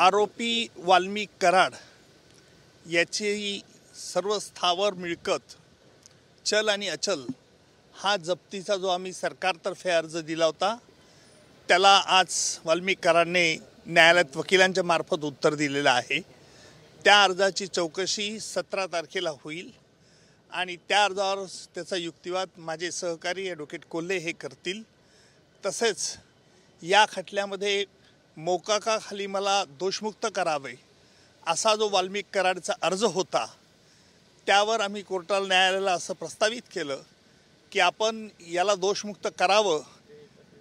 आरोपी वाल्मिक कराड याची सर्व स्थावर मिळकत चल आणि अचल हा जप्तीचा जो आम्ही सरकारतर्फे अर्ज दिला होता त्याला आज वाल्मिक कराडने न्यायालयात वकिलांच्या मार्फत उत्तर दिलेलं आहे। त्या अर्जाची चौकशी 17 तारखेला होईल आणि त्या अर्जावर त्याचा युक्तिवाद माझे सहकारी ॲडव्होकेट कोल्हे हे करतील। तसेच या खटल्यामध्ये मोकाकाखाली मला दोषमुक्त करावे असा जो वाल्मिक कराडचा अर्ज होता त्यावर आम्ही कोर्टाला न्यायालयाला असं प्रस्तावित केलं की आपण याला दोषमुक्त करावं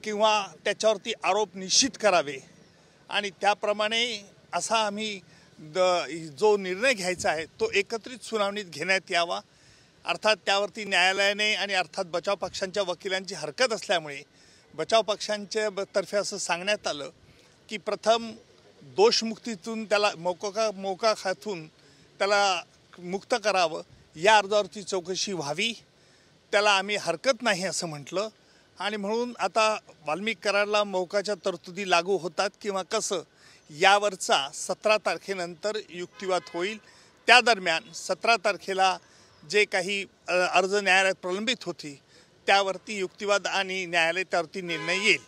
किंवा त्याच्यावरती आरोप निश्चित करावे आणि त्याप्रमाणे असा आम्ही जो निर्णय घ्यायचा आहे तो एकत्रित सुनावणीत घेण्यात यावा। अर्थात त्यावरती न्यायालयाने आणि अर्थात बचाव पक्षांच्या वकिलांची हरकत असल्यामुळे बचाव पक्षांच्या तर्फे असं सांगण्यात आलं की प्रथम दोषमुक्तीतून त्याला मोकाखातून त्याला मुक्त करावं, या अर्जावरती चौकशी व्हावी, त्याला आम्ही हरकत नाही असं म्हटलं आणि म्हणून आता वाल्मिक कराडला मोकाच्या तरतुदी लागू होतात किंवा कसं यावरचा 17 तारखेनंतर युक्तिवाद होईल। त्या दरम्यान 17 तारखेला जे काही अर्ज न्यायालयात प्रलंबित होती त्यावरती युक्तिवाद आणि न्यायालय त्यावरती निर्णय येईल।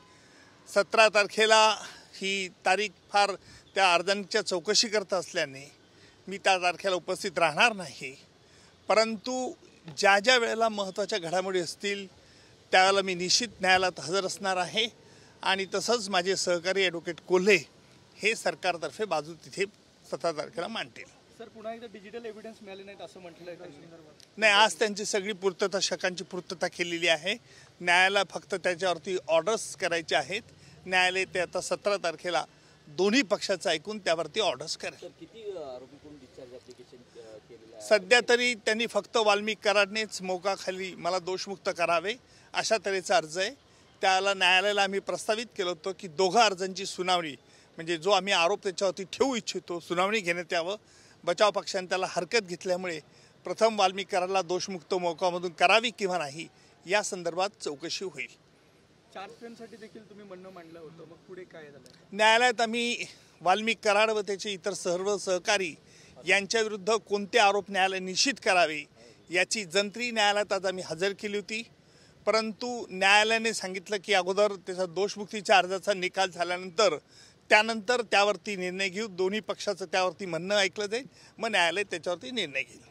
17 तारखेला ही तारीख फार त्या अर्जांच्या चौकशी करत असल्याने मी त्या तारखेला उपस्थित राहणार नाही, परंतु ज्या ज्या वेळेला महत्त्वाच्या घडामोडी असतील त्यावेळेला मी निश्चित न्यायालयात हजर असणार आहे आणि तसंच माझे सहकारी ॲडव्होकेट कोल्हे हे सरकारतर्फे बाजू तिथे 17 तारखेला मांडतील। सर, पुन्हा एकदा डिजिटल एव्हिडन्स मिळाले नाहीत असं म्हटलंय त्या संदर्भात? नाही, आज त्यांची सगळी पूर्तता शकांची पूर्तता केलेली आहे। न्यायालयाला फक्त त्याच्यावरती ऑर्डर्स करायचे आहेत। न्यायालय ते आता 17 तारखेला दोन्ही पक्षाचं ऐकून त्यावरती ऑर्डर्स करेल। सध्या तरी त्यांनी फक्त वाल्मिक कराडनेच मोकाखाली मला दोषमुक्त करावे अशा तऱ्हेचा अर्ज आहे। त्याला न्यायालयाला आम्ही प्रस्तावित केलं होतं की दोघा अर्जांची सुनावणी म्हणजे जो आम्ही आरोप त्याच्यावरती ठेवू इच्छितो सुनावणी घेण्यात यावं। बचाव पक्षाने त्याला हरकत घेतल्यामुळे प्रथम वाल्मिक कराडला दोषमुक्त मोकामधून करावी किंवा नाही या संदर्भात चौकशी होईल। चार्ज फ्रेमसाठी देखील तुम्ही म्हणणं मांडलं होतं, मग पुढे काय झालं? न्यायालयात आम्ही वाल्मिक कराड व त्याचे इतर सर्व सहकारी यांच्या विरुद्ध कोणते आरोप न्यायालय निश्चित करावे याची जंत्री न्यायालयात आज आम्ही हजर केली होती, परंतु न्यायालयाने सांगितलं की अगोदर त्याचा दोषमुक्तीच्या अर्जाचा निकाल झाल्यानंतर त्यानंतर त्यावरती निर्णय घेऊ। दोन्ही पक्षाचं त्यावरती म्हणणं ऐकलं जाईल, मग न्यायालय त्याच्यावरती निर्णय घेईल।